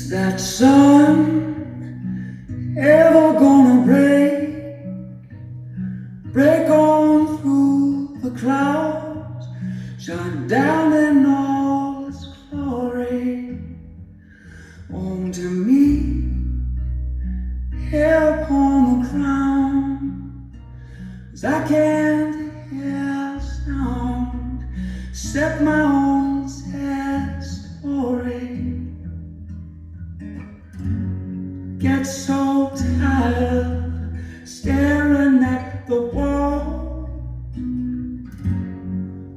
Is that sun ever gonna break on through the clouds, shine down in all its glory onto me here upon the ground? 'Cause I can't hear a sound except my own sad story. Get so tired staring at the wall,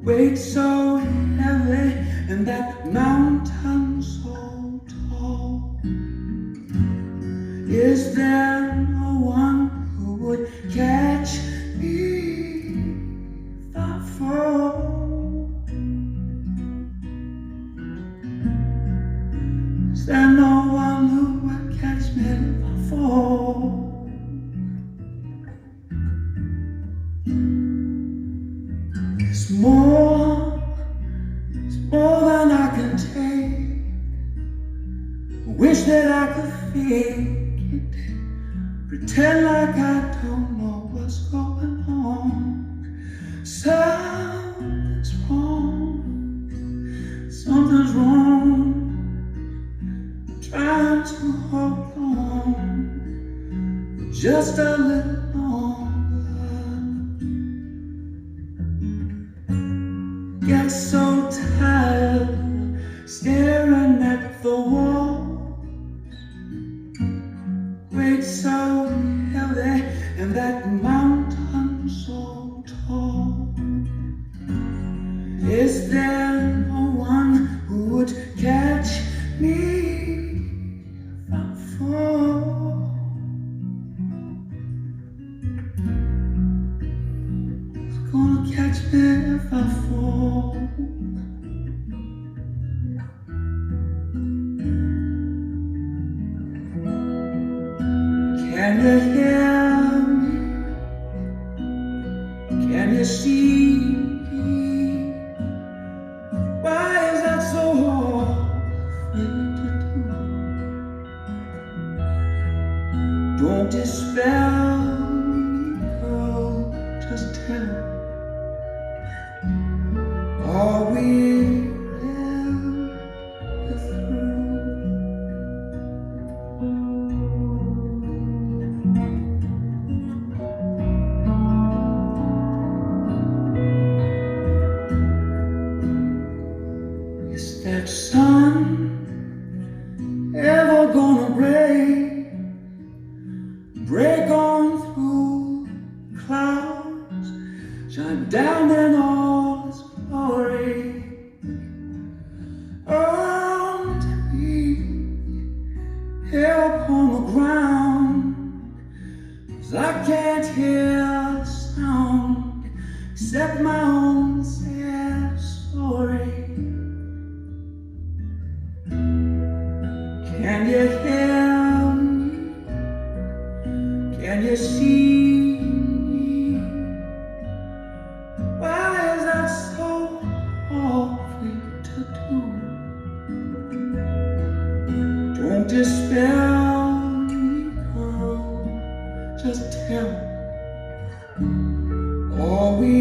weight so heavy and that mountain so tall. Is there no one who would catch me if I fall? Is there no one who would catch me if I fall? It's more than I can take. Wish that I could fake it, pretend like I don't know what's going on. Something's wrong, trying to hold on just a little longer. Get so tired staring at the walls, weight so heavy and that mountain so tall. Is there no one who would catch me if I fall? Who's gonna catch me if I fall? Can you hear me? Can you see me? Why is that so hard for you to do? Don't despair, girl, just tell me, are we ever through? Is that sun ever gonna break on through clouds, shine down in all its glory onto me here upon the ground? 'Cause I can't hear a sound except my own sad story. Can you hear me? Can you see me? Why is that so hard for you to do? Don't despair, girl, just tell me, are we